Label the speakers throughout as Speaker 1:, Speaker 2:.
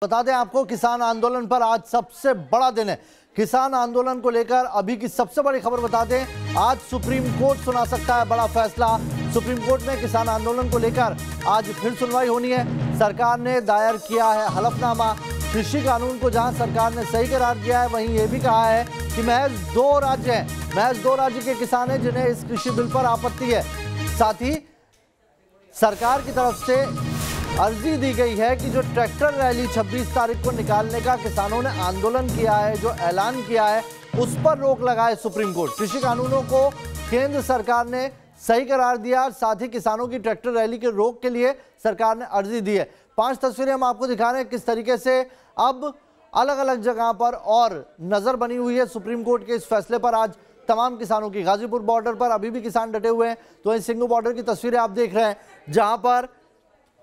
Speaker 1: बता दें आपको, किसान आंदोलन पर आज सबसे बड़ा दिन है। किसान आंदोलन को लेकर अभी की सबसे बड़ी खबर बता दें, आज सुप्रीम कोर्ट सुना सकता है बड़ा फैसला। सुप्रीम कोर्ट में किसान आंदोलन को लेकर आज फिर सुनवाई होनी है। सरकार ने दायर किया है हलफनामा। कृषि कानून को जहां सरकार ने सही करार दिया है, वहीं ये भी कहा है कि महज दो राज्य के किसान हैं जिन्हें इस कृषि बिल पर आपत्ति है। साथ ही सरकार की तरफ से अर्जी दी गई है कि जो ट्रैक्टर रैली 26 तारीख को निकालने का किसानों ने आंदोलन किया है, जो ऐलान किया है, उस पर रोक लगाए सुप्रीम कोर्ट। कृषि कानूनों को केंद्र सरकार ने सही करार दिया, साथ ही किसानों की ट्रैक्टर रैली के रोक के लिए सरकार ने अर्जी दी है। 5 तस्वीरें हम आपको दिखा रहे हैं किस तरीके से अब अलग अलग जगह पर और नजर बनी हुई है सुप्रीम कोर्ट के इस फैसले पर। आज तमाम किसानों की गाजीपुर बॉर्डर पर अभी भी किसान डटे हुए हैं, तो इन सिंगू बॉर्डर की तस्वीरें आप देख रहे हैं, जहां पर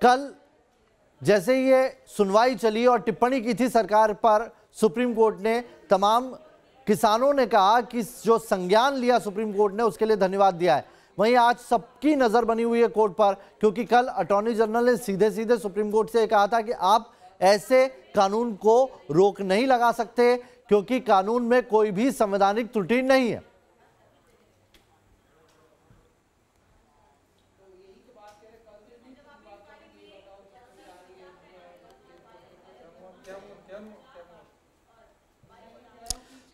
Speaker 1: कल जैसे ये सुनवाई चली और टिप्पणी की थी सरकार पर, सुप्रीम कोर्ट ने तमाम किसानों ने कहा कि जो संज्ञान लिया सुप्रीम कोर्ट ने उसके लिए धन्यवाद दिया है। वहीं आज सबकी नजर बनी हुई है कोर्ट पर, क्योंकि कल अटॉर्नी जनरल ने सीधे सुप्रीम कोर्ट से कहा था कि आप ऐसे कानून को रोक नहीं लगा सकते, क्योंकि कानून में कोई भी संवैधानिक त्रुटि नहीं है।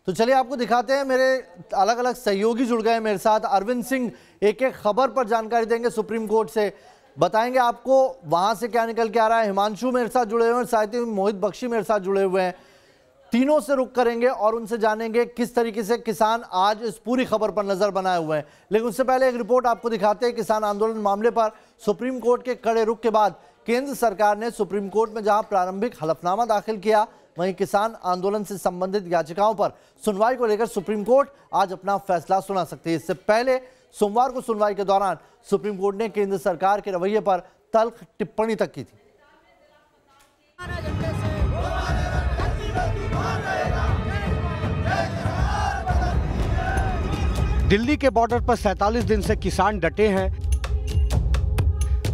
Speaker 1: तो चलिए आपको दिखाते हैं, मेरे अलग अलग सहयोगी जुड़ गए मेरे साथ। अरविंद सिंह एक एक खबर पर जानकारी देंगे सुप्रीम कोर्ट से, बताएंगे आपको वहां से क्या निकल के आ रहा है। हिमांशु मेरे साथ जुड़े हुए हैं, साथ ही मोहित बख्शी मेरे साथ जुड़े हुए हैं। तीनों से रुक करेंगे और उनसे जानेंगे किस तरीके से किसान आज इस पूरी खबर पर नजर बनाए हुए हैं। लेकिन उससे पहले एक रिपोर्ट आपको दिखाते हैं। किसान आंदोलन मामले पर सुप्रीम कोर्ट के कड़े रुख के बाद केंद्र सरकार ने सुप्रीम कोर्ट में जहां प्रारंभिक हलफनामा दाखिल किया, वहीं किसान आंदोलन से संबंधित याचिकाओं पर सुनवाई को लेकर सुप्रीम कोर्ट आज अपना फैसला सुना सकती है। इससे पहले सोमवार को सुनवाई के दौरान सुप्रीम कोर्ट ने केंद्र सरकार के रवैये पर तल्ख टिप्पणी तक की थी।
Speaker 2: दिल्ली के बॉर्डर पर 47 दिन से किसान डटे हैं।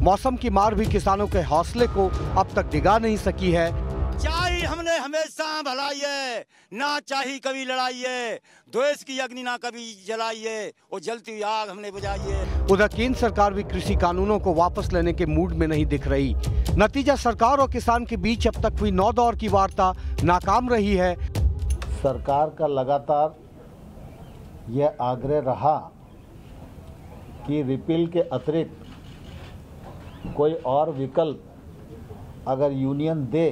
Speaker 2: मौसम की मार भी किसानों के हौसले को अब तक डिगा नहीं सकी है।
Speaker 3: चाही हमने हमेशा भलाई है, ना चाही कभी लड़ाई है, द्वेष की अग्नि ना कभी जलाई है, और जलती हुई आग हमने बुझाई है।
Speaker 2: उधर केंद्र सरकार भी कृषि कानूनों को वापस लेने के मूड में नहीं दिख रही। नतीजा सरकार और किसान के बीच अब तक हुई 9 दौर की वार्ता नाकाम रही है।
Speaker 4: सरकार का लगातार यह आग्रह रहा कि रिपील के अतिरिक्त कोई और विकल्प अगर यूनियन दे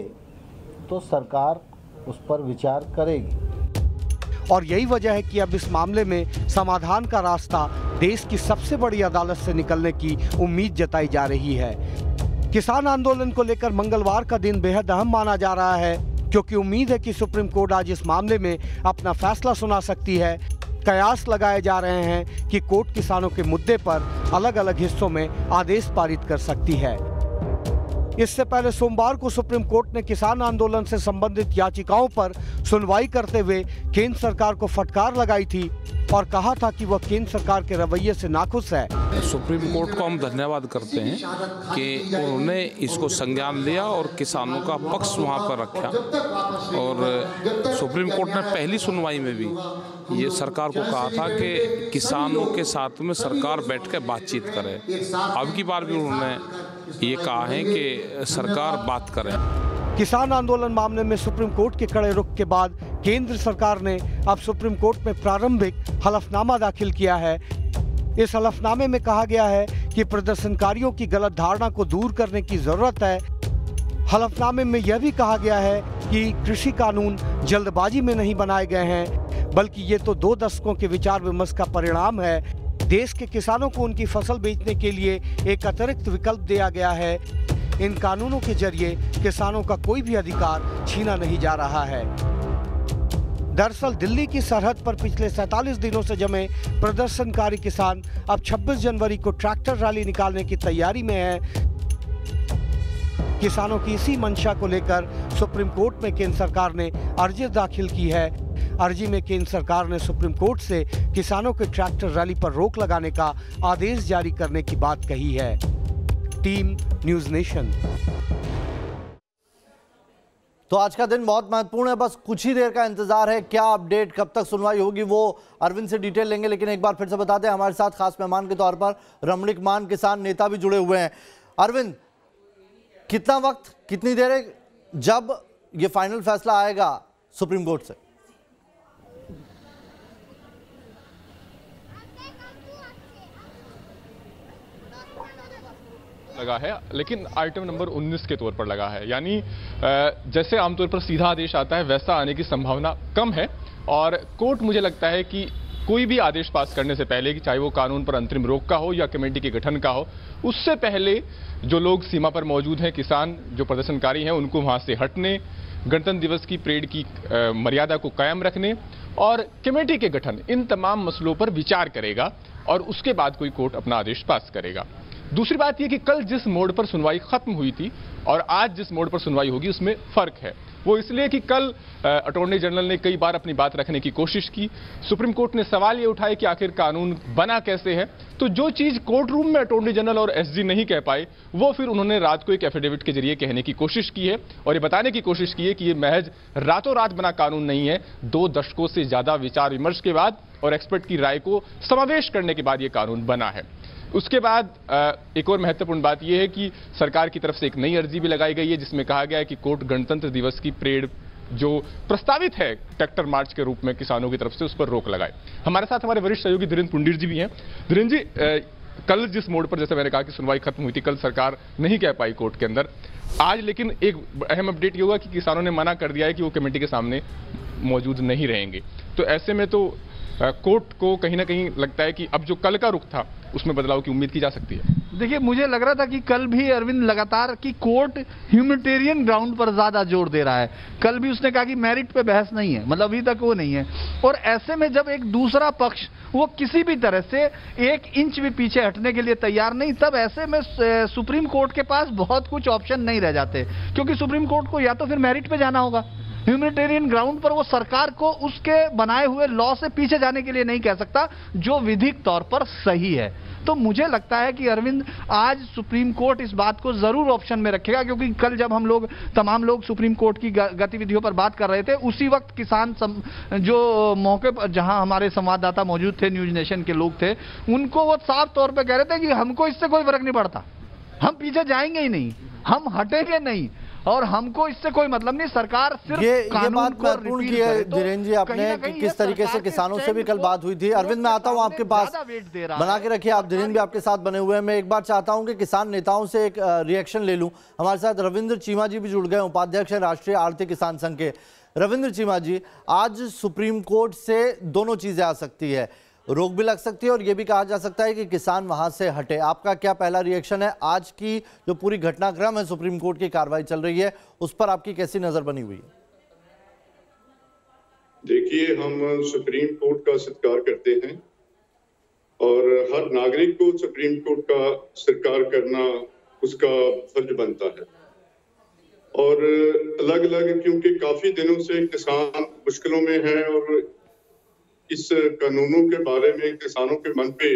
Speaker 4: तो सरकार उस पर विचार करेगी।
Speaker 2: और यही वजह है कि अब इस मामले में समाधान का रास्ता देश की सबसे बड़ी अदालत से निकलने की उम्मीद जताई जा रही है। किसान आंदोलन को लेकर मंगलवार का दिन बेहद अहम माना जा रहा है, क्योंकि उम्मीद है कि सुप्रीम कोर्ट आज इस मामले में अपना फैसला सुना सकती है। कयास लगाए जा रहे हैं कि कोर्ट किसानों के मुद्दे पर अलग अलग हिस्सों में आदेश पारित कर सकती है। इससे पहले सोमवार को सुप्रीम कोर्ट ने किसान आंदोलन से संबंधित याचिकाओं पर सुनवाई करते हुए केंद्र सरकार को फटकार लगाई थी और कहा था कि वह केंद्र सरकार के रवैये से नाखुश है।
Speaker 5: सुप्रीम कोर्ट को हम धन्यवाद करते हैं कि उन्होंने इसको संज्ञान लिया और किसानों का पक्ष वहां पर रखा। और सुप्रीम कोर्ट ने पहली सुनवाई में भी ये सरकार को कहा था कि किसानों के साथ में सरकार बैठ कर बातचीत करे। अब की बार भी उन्होंने ये कहा है कि सरकार बात करे।
Speaker 2: किसान आंदोलन मामले में सुप्रीम कोर्ट के कड़े रुख के बाद केंद्र सरकार ने अब सुप्रीम कोर्ट में प्रारंभिक हलफनामा दाखिल किया है। इस हलफनामे में कहा गया है कि प्रदर्शनकारियों की गलत धारणा को दूर करने की जरूरत है। हलफनामे में यह भी कहा गया है कि कृषि कानून जल्दबाजी में नहीं बनाए गए हैं, बल्कि ये तो 2 दशकों के विचार विमर्श का परिणाम है। देश के किसानों को उनकी फसल बेचने के लिए एक अतिरिक्त विकल्प दिया गया है। इन कानूनों के जरिए किसानों का कोई भी अधिकार छीना नहीं जा रहा है। दरअसल दिल्ली की सरहद पर पिछले 47 दिनों से जमे प्रदर्शनकारी किसान अब 26 जनवरी को ट्रैक्टर रैली निकालने की तैयारी में हैं। किसानों की इसी मंशा को लेकर सुप्रीम कोर्ट में केंद्र सरकार ने अर्जी दाखिल की है। अर्जी में केंद्र सरकार ने सुप्रीम कोर्ट से किसानों के ट्रैक्टर रैली पर रोक लगाने का आदेश जारी करने की बात कही है। Team news nation.
Speaker 1: तो आज का दिन बहुत महत्वपूर्ण है, बस कुछ ही देर का इंतजार है। क्या अपडेट, कब तक सुनवाई होगी, वो अरविंद से डिटेल लेंगे। लेकिन एक बार फिर से बता दें, हमारे साथ खास मेहमान के तौर पर रमणीक मान किसान नेता भी जुड़े हुए हैं। अरविंद, कितना वक्त, कितनी देर है जब ये फाइनल फैसला आएगा सुप्रीम कोर्ट से?
Speaker 6: लगा है, लेकिन आइटम नंबर 19 के तौर पर लगा है, यानी जैसे आमतौर पर सीधा आदेश आता है वैसा आने की संभावना कम है। और कोर्ट मुझे लगता है कि कोई भी आदेश पास करने से पहले, कि चाहे वो कानून पर अंतरिम रोक का हो या कमेटी के गठन का हो, उससे पहले जो लोग सीमा पर मौजूद हैं, किसान जो प्रदर्शनकारी हैं, उनको वहां से हटने, गणतंत्र दिवस की परेड की मर्यादा को कायम रखने और कमेटी के गठन, इन तमाम मसलों पर विचार करेगा और उसके बाद कोई कोर्ट अपना आदेश पास करेगा। दूसरी बात यह कि कल जिस मोड पर सुनवाई खत्म हुई थी और आज जिस मोड पर सुनवाई होगी उसमें फर्क है। वो इसलिए कि कल अटॉर्नी जनरल ने कई बार अपनी बात रखने की कोशिश की। सुप्रीम कोर्ट ने सवाल ये उठाए कि आखिर कानून बना कैसे है। तो जो चीज कोर्ट रूम में अटॉर्नी जनरल और एसजी नहीं कह पाए, वो फिर उन्होंने रात को एक एफिडेविट के जरिए कहने की कोशिश की है और ये बताने की कोशिश की है कि ये महज रातों रात बना कानून नहीं है। 2 दशकों से ज्यादा विचार विमर्श के बाद और एक्सपर्ट की राय को समावेश करने के बाद ये कानून बना है। उसके बाद एक और महत्वपूर्ण बात यह है कि सरकार की तरफ से एक नई अर्जी भी लगाई गई है, जिसमें कहा गया है कि कोर्ट गणतंत्र दिवस की परेड जो प्रस्तावित है ट्रैक्टर मार्च के रूप में किसानों की तरफ से, उस पर रोक लगाए। हमारे साथ हमारे वरिष्ठ सहयोगी धीरेन्द्र पुंडीर जी भी हैं। धीरेन्द्र जी, कल जिस मोड पर, जैसे मैंने कहा कि सुनवाई खत्म हुई थी, कल सरकार नहीं कह पाई कोर्ट के अंदर, आज लेकिन एक अहम अपडेट ये हुआ कि किसानों ने मना कर दिया है कि वो कमेटी के सामने मौजूद नहीं रहेंगे। तो ऐसे में तो कोर्ट को कहीं ना कहीं लगता है कि अब जो कल का रुख था उसमें बदलाव की उम्मीद की जा सकती है।
Speaker 7: देखिए, मुझे लग रहा था कि कल भी अरविंद लगातार कि कोर्ट ह्यूमैनिटेरियन ग्राउंड पर ज्यादा जोर दे रहा है। कल भी उसने कहा कि मेरिट पे बहस नहीं है, मतलब अभी तक वो नहीं है। और ऐसे में जब एक दूसरा पक्ष वो किसी भी तरह से 1 इंच भी पीछे हटने के लिए तैयार नहीं, तब ऐसे में सुप्रीम कोर्ट के पास बहुत कुछ ऑप्शन नहीं रह जाते, क्योंकि सुप्रीम कोर्ट को या तो फिर मेरिट पे जाना होगा। ह्यूमैनिटेरियन ग्राउंड पर वो सरकार को उसके बनाए हुए लॉ से पीछे जाने के लिए नहीं कह सकता, जो विधिक तौर पर सही है। तो मुझे लगता है कि अरविंद, आज सुप्रीम कोर्ट इस बात को जरूर ऑप्शन में रखेगा, क्योंकि कल जब हम लोग तमाम लोग सुप्रीम कोर्ट की गतिविधियों पर बात कर रहे थे, उसी वक्त किसान जो मौके पर जहां हमारे संवाददाता मौजूद थे, न्यूज नेशन के लोग थे, उनको वो साफ तौर पर कह रहे थे कि हमको इससे कोई फर्क नहीं पड़ता, हम पीछे जाएंगे ही नहीं, हम हटेंगे नहीं और हमको इससे कोई मतलब नहीं। सरकार सिर्फ
Speaker 1: ये
Speaker 7: कानून
Speaker 1: बात
Speaker 7: को
Speaker 1: महत्वपूर्ण की है धीरेन्द्र जी आपने, कि किस तरीके से किसानों से भी कल बात हुई थी। अरविंद, मैं आता हूं आपके पास, बना के रखिए आप, धीरेन्द्र भी आपके साथ बने हुए हैं। मैं एक बार चाहता हूं कि किसान नेताओं से एक रिएक्शन ले लूं। हमारे साथ रविंद्र चीमा जी भी जुड़ गए, उपाध्यक्ष है राष्ट्रीय आढ़ती किसान संघ के। रविंद्र चीमा जी, आज सुप्रीम कोर्ट से दोनों चीजें आ सकती है, रोक भी लग सकती है और यह भी कहा जा सकता है कि किसान वहां से हटे। आपका क्या पहला रिएक्शन है? आज की जो पूरी घटनाक्रम है, सुप्रीम कोर्ट की कार्रवाई चल रही है, उस पर आपकी कैसी नजर बनी हुई है?
Speaker 8: देखिए, हम सुप्रीम कोर्ट का सत्कार करते हैं और हर नागरिक को सुप्रीम कोर्ट का सत्कार करना उसका फर्ज बनता है। और अलग अलग, क्योंकि काफी दिनों से किसान मुश्किलों में है और इस कानूनों के बारे में किसानों के मन पे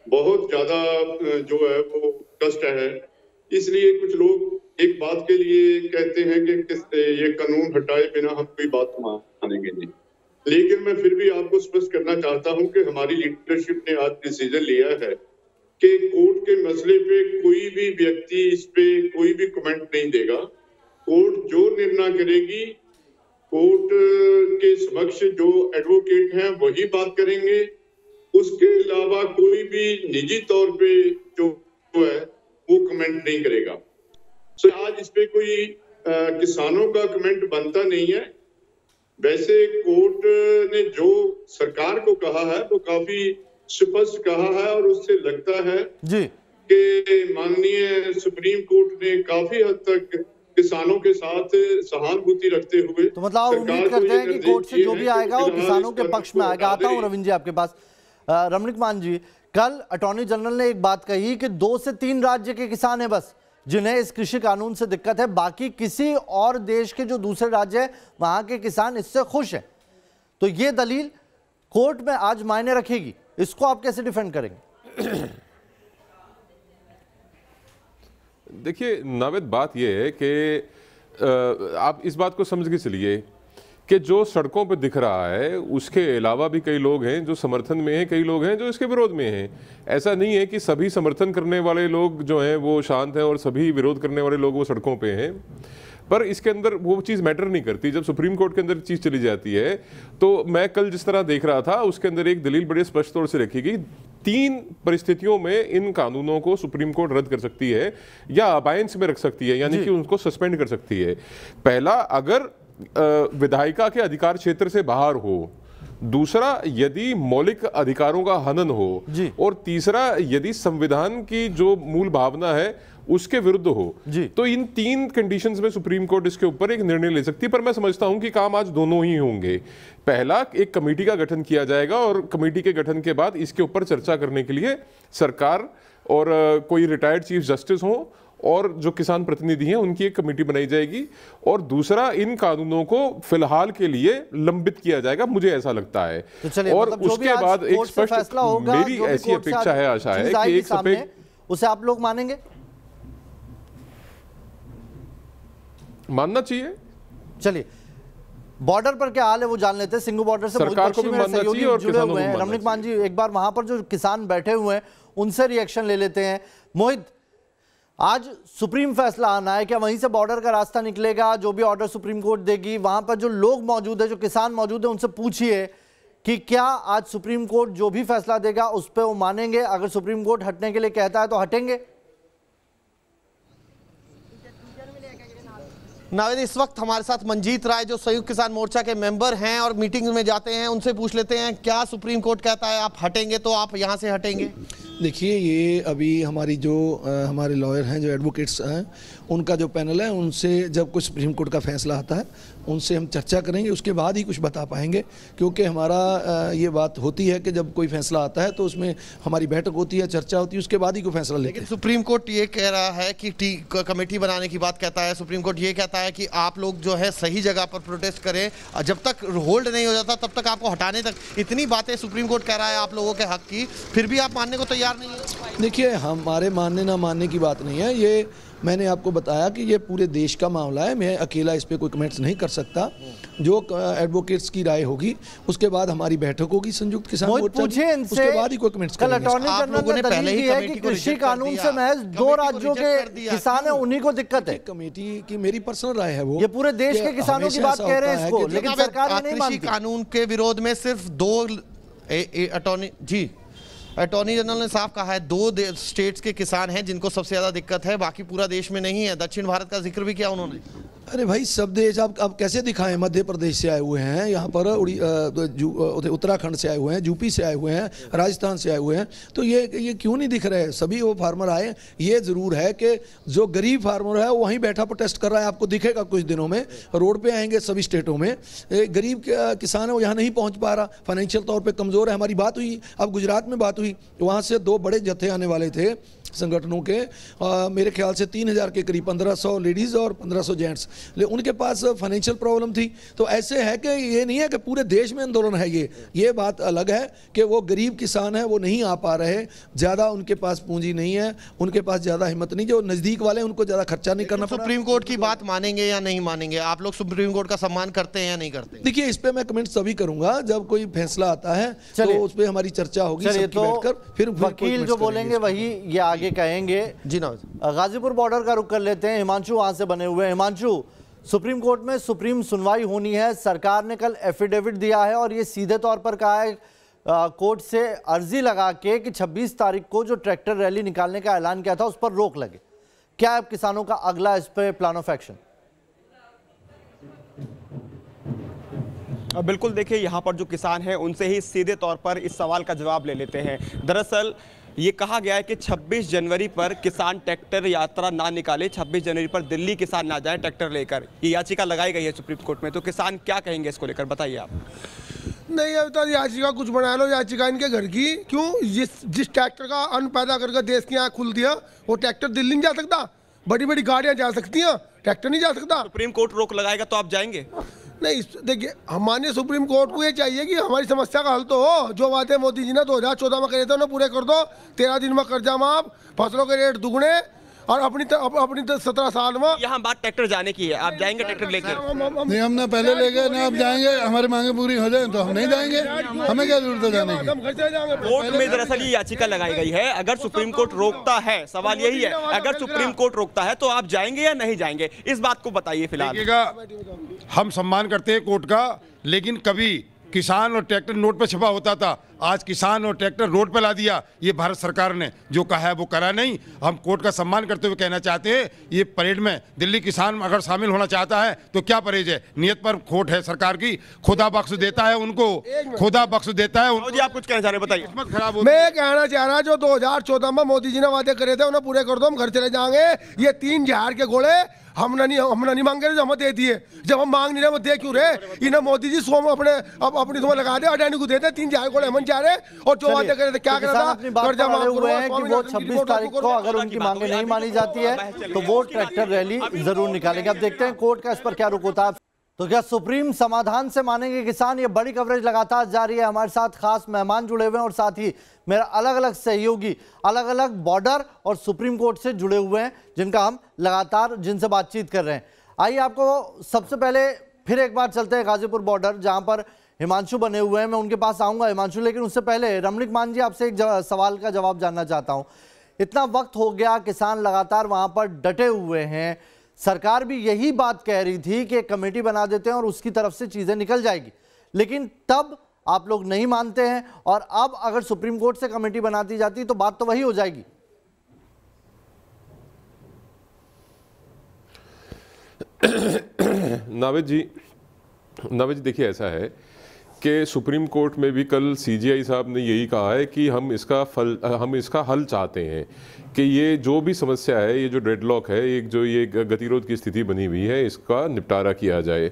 Speaker 8: बहुत ज्यादा जो है वो कष्ट है। इसलिए कुछ लोग एक बात के लिए कहते हैं कि ये कानून हटाए बिना हम कोई बात मानेंगे नहीं। लेकिन मैं फिर भी आपको स्पष्ट करना चाहता हूं कि हमारी लीडरशिप ने आज डिसीजन लिया है कि कोर्ट के मसले पे कोई भी व्यक्ति इस पे कोई भी कमेंट नहीं देगा। कोर्ट जो निर्णय करेगी, कोर्ट के समक्ष जो एडवोकेट हैं वही बात करेंगे। उसके अलावा कोई भी निजी तौर पे जो है वो कमेंट नहीं करेगा। तो आज इस पे कोई किसानों का कमेंट बनता नहीं है। वैसे कोर्ट ने जो सरकार को कहा है वो काफी स्पष्ट कहा है और उससे लगता है
Speaker 1: जी
Speaker 8: कि माननीय सुप्रीम कोर्ट ने काफी हद तक किसानों के साथ सहानुभूति रखते हुए,
Speaker 1: तो मतलब आप उम्मीद करते हैं कि कोर्ट से जो भी आएगा वो किसानों के पक्ष में आएगा। आता हूं रविंद्र जी आपके पास। रमणीक मान जी, कल अटॉर्नी जनरल ने एक बात कही कि 2 से 3 राज्य के किसान हैं बस जिन्हें इस कृषि कानून से दिक्कत है, बाकी किसी और देश के जो दूसरे राज्य है वहां के किसान इससे खुश हैं। तो ये दलील कोर्ट में आज मायने रखेगी, इसको आप कैसे डिफेंड करेंगे?
Speaker 9: देखिए नावेद, बात यह है कि आप इस बात को समझ के चलिए कि जो सड़कों पे दिख रहा है उसके अलावा भी कई लोग हैं जो समर्थन में हैं, कई लोग हैं जो इसके विरोध में हैं। ऐसा नहीं है कि सभी समर्थन करने वाले लोग जो हैं वो शांत हैं और सभी विरोध करने वाले लोग वो सड़कों पे हैं, पर इसके अंदर वो चीज़ मैटर नहीं करती। जब सुप्रीम कोर्ट के अंदर चीज़ चली जाती है तो मैं कल जिस तरह देख रहा था उसके अंदर एक दलील बड़े स्पष्ट तौर से रखी गई। 3 परिस्थितियों में इन कानूनों को सुप्रीम कोर्ट रद्द कर सकती है या अबायंस में रख सकती है, यानी कि उनको सस्पेंड कर सकती है। पहला, अगर विधायिका के अधिकार क्षेत्र से बाहर हो, दूसरा यदि मौलिक अधिकारों का हनन हो, और तीसरा यदि संविधान की जो मूल भावना है उसके विरुद्ध हो। तो इन 3 कंडीशंस में सुप्रीम कोर्ट इसके ऊपर एक निर्णय ले सकती है। पर मैं समझता हूं कि काम आज दोनों ही होंगे। पहला, एक कमेटी का गठन किया जाएगा और कमेटी के गठन के बाद इसके ऊपर चर्चा करने के लिए सरकार और कोई रिटायर्ड चीफ जस्टिस हो और जो किसान प्रतिनिधि हैं उनकी एक कमेटी बनाई जाएगी, और दूसरा, इन कानूनों को फिलहाल के लिए लंबित किया जाएगा, मुझे ऐसा लगता है।
Speaker 1: तो
Speaker 9: और
Speaker 1: मतलब
Speaker 9: उसके बाद एक स्पष्ट मेरी ऐसी अपेक्षा है, आशा है कि एक सफेद,
Speaker 1: उसे आप लोग मानेंगे?
Speaker 9: मानना चाहिए।
Speaker 1: चलिए, बॉर्डर पर क्या हाल है वो जान लेते हैं। सिंघू बॉर्डर से
Speaker 9: सरकार को भी मानना चाहिए और
Speaker 1: जुड़े हुए हैं। रमणीक मान जी, एक बार वहां पर जो किसान बैठे हुए हैं उनसे रिएक्शन ले लेते हैं। मोहित, आज सुप्रीम फैसला आना है, क्या वहीं से बॉर्डर का रास्ता निकलेगा? जो भी ऑर्डर सुप्रीम कोर्ट देगी, वहां पर जो लोग मौजूद है, जो किसान मौजूद है, उनसे पूछिए कि क्या आज सुप्रीम कोर्ट जो भी फैसला देगा उस पर वो मानेंगे? अगर सुप्रीम कोर्ट हटने के लिए कहता है तो हटेंगे?
Speaker 10: नावेद, इस वक्त हमारे साथ मंजीत राय जो संयुक्त किसान मोर्चा के मेंबर हैं और मीटिंग में जाते हैं, उनसे पूछ लेते हैं क्या सुप्रीम कोर्ट कहता है आप हटेंगे तो आप यहां से हटेंगे?
Speaker 11: देखिए, ये अभी हमारी जो हमारे लॉयर हैं, जो एडवोकेट्स हैं, उनका जो पैनल है, उनसे जब कुछ सुप्रीम कोर्ट का फैसला आता है उनसे हम चर्चा करेंगे, उसके बाद ही कुछ बता पाएंगे। क्योंकि हमारा ये बात होती है कि जब कोई फैसला आता है तो उसमें हमारी बैठक होती है, चर्चा होती है, उसके बाद ही कोई फैसला लेते हैं।
Speaker 10: सुप्रीम कोर्ट ये कह रहा है कि कमेटी बनाने की बात कहता है। सुप्रीम कोर्ट ये कहता है कि आप लोग जो है सही जगह पर प्रोटेस्ट करें, जब तक होल्ड नहीं हो जाता तब तक आपको हटाने तक, इतनी बातें सुप्रीम कोर्ट कह रहा है आप लोगों के हक की, फिर भी आप मानने को तैयार नहीं है।
Speaker 11: देखिए, हमारे मानने ना मानने की बात नहीं है, ये मैंने आपको बताया कि ये पूरे देश का मामला है। मैं अकेला इस पे कोई कमेंट्स नहीं कर सकता। जो एडवोकेट्स की राय होगी उसके बाद हमारी बैठक होगी संयुक्त किसान मोर्चा, उसके बाद ही कोई कमेंट्स करेंगे।
Speaker 1: कल अटॉर्नी जनरल ने दलील दी है कि कृषि कानून से महज 2 राज्यों के किसान हैं, उन्हीं को दिक्कत है।
Speaker 11: कमेटी की मेरी पर्सनल राय है, वो
Speaker 1: ये पूरे देश के किसानों की बात कह रहे हैं इसको, लेकिन सरकार नहीं मानती।
Speaker 10: कृषि कानून के विरोध में सिर्फ 2 अटॉर्नी जनरल ने साफ कहा है 2 स्टेट्स के किसान हैं जिनको सबसे ज्यादा दिक्कत है, बाकी पूरा देश में नहीं है। दक्षिण भारत का जिक्र भी किया उन्होंने।
Speaker 11: अरे भाई, सब देश आप कैसे दिखाएं? मध्य प्रदेश से आए हुए हैं, यहाँ पर उत्तराखंड से आए हुए हैं, यूपी से आए हुए हैं, राजस्थान से आए हुए हैं, तो ये क्यों नहीं दिख रहे? सभी वो फार्मर आए। ये जरूर है कि जो गरीब फार्मर है वो वहीं बैठा प्रोटेस्ट कर रहा है, आपको दिखेगा कुछ दिनों में रोड पे आएंगे सभी स्टेटों में। गरीब किसान है वो यहाँ नहीं पहुँच पा रहा, फाइनेंशियल तौर पर कमज़ोर है। हमारी बात हुई, अब गुजरात में बात हुई, वहाँ से 2 बड़े जत्थे आने वाले थे संगठनों के, मेरे ख्याल से 3000 के करीब, 1500 लेडीज़ और 1500 जेंट्स, उनके पास फाइनेंशियल प्रॉब्लम थी। तो ऐसे है कि ये नहीं है कि पूरे देश में आंदोलन है। ये बात अलग है कि वो गरीब किसान है वो नहीं आ पा रहे, ज़्यादा उनके पास पूंजी नहीं है, उनके पास ज़्यादा हिम्मत नहीं, जो नज़दीक वाले हैं उनको ज़्यादा खर्चा नहीं करना।
Speaker 10: सुप्रीम कोर्ट की बात मानेंगे या नहीं मानेंगे? आप लोग सुप्रीम कोर्ट का सम्मान करते हैं या नहीं करते?
Speaker 11: देखिए, इस पर मैं कमेंट तभी करूंगा जब कोई फैसला आता है, तो उस पर हमारी चर्चा होगी सबकी बैठकर, फिर
Speaker 1: वकील जो बोलेंगे वही ये आगे कहेंगे।
Speaker 10: जी ना,
Speaker 1: गाजीपुर बॉर्डर का रुख कर लेते हैं। हिमांशु वहां से बने हुए हैं। हिमांशु, सुप्रीम कोर्ट में सुप्रीम सुनवाई होनी है। सरकार ने कल एफिडेविट दिया है और ये सीधे तौर पर कहा है कोर्ट से अर्जी लगा के कि 26 तारीख को जो ट्रैक्टर रैली निकालने का ऐलान किया था उस पर रोक लगे। क्या है किसानों का अगला इस पर प्लान ऑफ एक्शन?
Speaker 12: बिल्कुल, देखिए, यहाँ पर जो किसान हैं उनसे ही सीधे तौर पर इस सवाल का जवाब ले लेते हैं। दरअसल ये कहा गया है कि 26 जनवरी पर किसान ट्रैक्टर यात्रा ना निकाले, 26 जनवरी पर दिल्ली किसान ना जाए ट्रैक्टर लेकर। ये याचिका लगाई गई है सुप्रीम कोर्ट में, तो किसान क्या कहेंगे इसको लेकर, बताइए आप।
Speaker 13: नहीं, अब तो याचिका कुछ बना लो, याचिका इनके घर की। क्यों? जिस ट्रैक्टर का अन्न पैदा करके देश की आँख खुल दिया, वो ट्रैक्टर दिल्ली नहीं जा सकता? बड़ी बड़ी गाड़ियाँ जा सकती हैं, ट्रैक्टर नहीं जा सकता।
Speaker 12: सुप्रीम कोर्ट रोक लगाएगा तो आप जाएंगे?
Speaker 13: नहीं, देखिए, हमारे सुप्रीम कोर्ट को ये चाहिए कि हमारी समस्या का हल तो हो। जो बातें मोदी जी ने 2014 में करे थे उन्हें पूरे कर दो। 13 दिन में कर्जा माफ, फसलों के रेट दुगने, और अपनी 17 साल में
Speaker 12: यहाँ बात ट्रैक्टर जाने की है, आप जाएंगे ट्रैक्टर लेकर?
Speaker 14: नहीं, हम ना पहले ले गए ना अब जाएंगे, हमारी मांगे पूरी हो जाए तो हम नहीं जाएंगे, हमें क्या जरूरत है जाने की।
Speaker 12: कोर्ट में दरअसल ये याचिका लगाई गई है, अगर सुप्रीम कोर्ट रोकता है, सवाल यही है, अगर सुप्रीम कोर्ट रोकता है तो आप जाएंगे या नहीं जाएंगे, इस बात को बताइए फिलहाल।
Speaker 15: हम सम्मान करते हैं कोर्ट का, लेकिन कभी किसान और ट्रैक्टर नोट पे छपा होता था, आज किसान और ट्रैक्टर रोड पे ला दिया। ये भारत सरकार ने जो कहा है वो करा नहीं। हम कोर्ट का सम्मान करते हुए कहना चाहते हैं, ये परेड में दिल्ली किसान अगर शामिल होना चाहता है तो क्या परहेज है, नियत पर खोट है सरकार की, खुदा बख्श देता है उनको, खुदा बख्श देता है उनको।
Speaker 12: जी आप कुछ कहना चाह रहे हैं, बताइए।
Speaker 15: किस्मत खराब
Speaker 13: मैं कहना चाह रहा, जो 2014 में मोदी जी ने वादे करे थे उन्हें पूरे कर दो, हम घर चले जाएंगे। ये 3 जहर के गोले हमने नहीं मांगे, जो हमें दे दिए। जब हम मांग नहीं रहे, वो दे क्यों रहे? इन्हें मोदी जी सोम अपनी तुम्हें लगा दे, अडानी को देते 3 जहर गोले हम जा रहे, और जो वादे करे थे क्या करा था, कर्जा माफ
Speaker 1: हुए हैं कि वो 26 तारीख को अगर उनकी मांगे नहीं मानी जाती है तो वो ट्रैक्टर रैली जरूर निकालेंगे। अब देखते हैं कोर्ट का इस पर क्या रुख होता है। तो क्या सुप्रीम समाधान से मानेंगे किसान? ये बड़ी कवरेज लगातार जारी है। हमारे साथ खास मेहमान जुड़े हुए हैं और साथ ही मेरा अलग अलग सहयोगी अलग अलग बॉर्डर और सुप्रीम कोर्ट से जुड़े हुए हैं, जिनका हम लगातार जिनसे बातचीत कर रहे हैं। आइए आपको सबसे पहले फिर एक बार चलते हैं गाजीपुर बॉर्डर, जहां पर हिमांशु बने हुए हैं। मैं उनके पास आऊंगा हिमांशु, लेकिन उससे पहले रमणीक मान जी, आपसे एक सवाल का जवाब जानना चाहता हूं। इतना वक्त हो गया, किसान लगातार वहां पर डटे हुए हैं, सरकार भी यही बात कह रही थी कि कमेटी बना देते हैं और उसकी तरफ से चीजें निकल जाएगी, लेकिन तब आप लोग नहीं मानते हैं, और अब अगर सुप्रीम कोर्ट से कमेटी बनाती जाती तो बात तो वही हो जाएगी।
Speaker 9: नावेद जी देखिए, ऐसा है कि सुप्रीम कोर्ट में भी कल सीजीआई साहब ने यही कहा है कि हम इसका हल चाहते हैं, कि ये जो भी समस्या है, ये जो डेडलॉक है, एक जो ये गतिरोध की स्थिति बनी हुई है, इसका निपटारा किया जाए।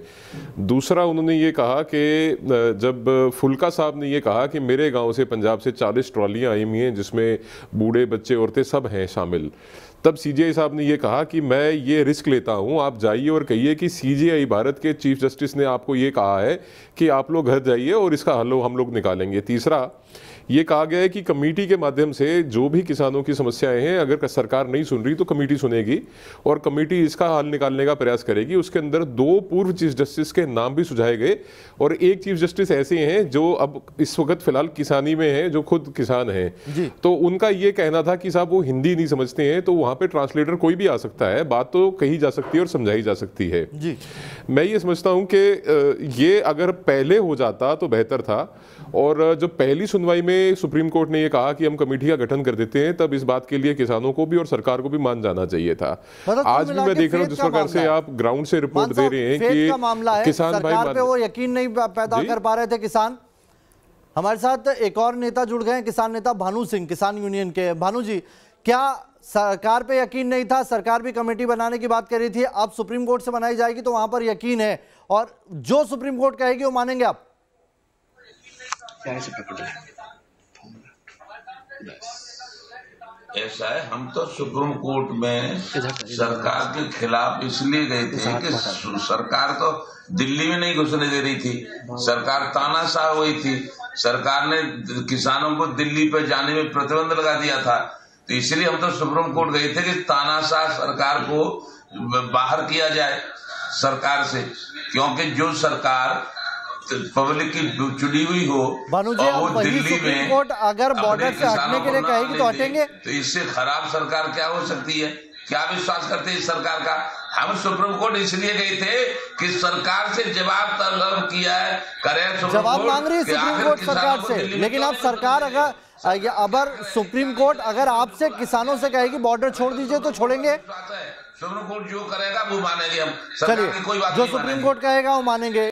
Speaker 9: दूसरा उन्होंने ये कहा कि जब फुल्का साहब ने ये कहा कि मेरे गांव से, पंजाब से 40 ट्रॉलियाँ आई हुई हैं जिसमें बूढ़े बच्चे औरतें सब हैं शामिल, तब सीजीआई साहब ने ये कहा कि मैं ये रिस्क लेता हूँ, आप जाइए और कहिए कि सीजीआई भारत के चीफ जस्टिस ने आपको ये कहा है कि आप लोग घर जाइए और इसका हल हम लोग निकालेंगे। तीसरा ये कहा गया है कि कमेटी के माध्यम से जो भी किसानों की समस्याएं हैं, अगर सरकार नहीं सुन रही तो कमेटी सुनेगी और कमेटी इसका हल निकालने का प्रयास करेगी। उसके अंदर 2 पूर्व चीफ जस्टिस के नाम भी सुझाए गए और एक चीफ जस्टिस ऐसे हैं जो अब इस वक्त फिलहाल किसानी में हैं, जो खुद किसान हैं। तो उनका ये कहना था कि साहब वो हिंदी नहीं समझते हैं, तो वहाँ पे ट्रांसलेटर कोई भी आ सकता है, बात तो कही जा सकती है और समझाई जा सकती है। मैं ये समझता हूँ कि ये अगर पहले हो जाता तो बेहतर था, और जब पहली सुनवाई में सुप्रीम कोर्ट ने ये कहा कि हम कमेटी का गठन कर देते हैं, तब इस बात के लिए किसानों को भी और सरकार को भी मान जाना चाहिए था। आज भी मैं देख रहा हूँ जिस प्रकार से आप ग्राउंड से रिपोर्ट दे रहे हैं कि किसान भाई
Speaker 1: पे वो यकीन नहीं पैदा कर पा रहे थे किसान। हमारे साथ एक और नेता जुड़ गए हैं, किसान नेता भानु सिंह, किसान यूनियन के। भानु जी, क्या सरकार पे यकीन नहीं था? सरकार भी कमेटी बनाने की बात कर रही थी, अब सुप्रीम कोर्ट से बनाई जाएगी तो वहां पर यकीन है, और जो सुप्रीम कोर्ट कहेगी वो मानेंगे आप?
Speaker 16: ऐसा है, हम तो सुप्रीम कोर्ट में सरकार के खिलाफ इसलिए गए थे कि सरकार तो दिल्ली में नहीं घुसने दे रही थी, सरकार तानाशाह हुई थी, सरकार ने किसानों को दिल्ली पे जाने में प्रतिबंध लगा दिया था। तो इसलिए हम तो सुप्रीम कोर्ट गए थे कि तानाशाह सरकार को बाहर किया जाए सरकार से, क्योंकि जो सरकार पब्लिक की चुनी हुई हो,
Speaker 1: भानु जी,
Speaker 16: वो दिल्ली में
Speaker 1: कोर्ट अगर बॉर्डर से हटने के लिए कहेगी तो हटेंगे?
Speaker 16: तो इससे खराब सरकार क्या हो सकती है? क्या विश्वास करते हैं इस सरकार का? हम सुप्रीम कोर्ट इसलिए गए थे कि सरकार से जवाब तलब किया है, करे
Speaker 1: जवाब मांग रही है सुप्रीम कोर्ट सरकार से, लेकिन अब सरकार अगर सुप्रीम कोर्ट अगर आपसे किसानों से कहेगी बॉर्डर छोड़ दीजिए तो छोड़ेंगे?
Speaker 16: सुप्रीम कोर्ट जो करेगा वो मानेंगे हम,
Speaker 1: चलिए, जो सुप्रीम कोर्ट कहेगा वो मानेंगे।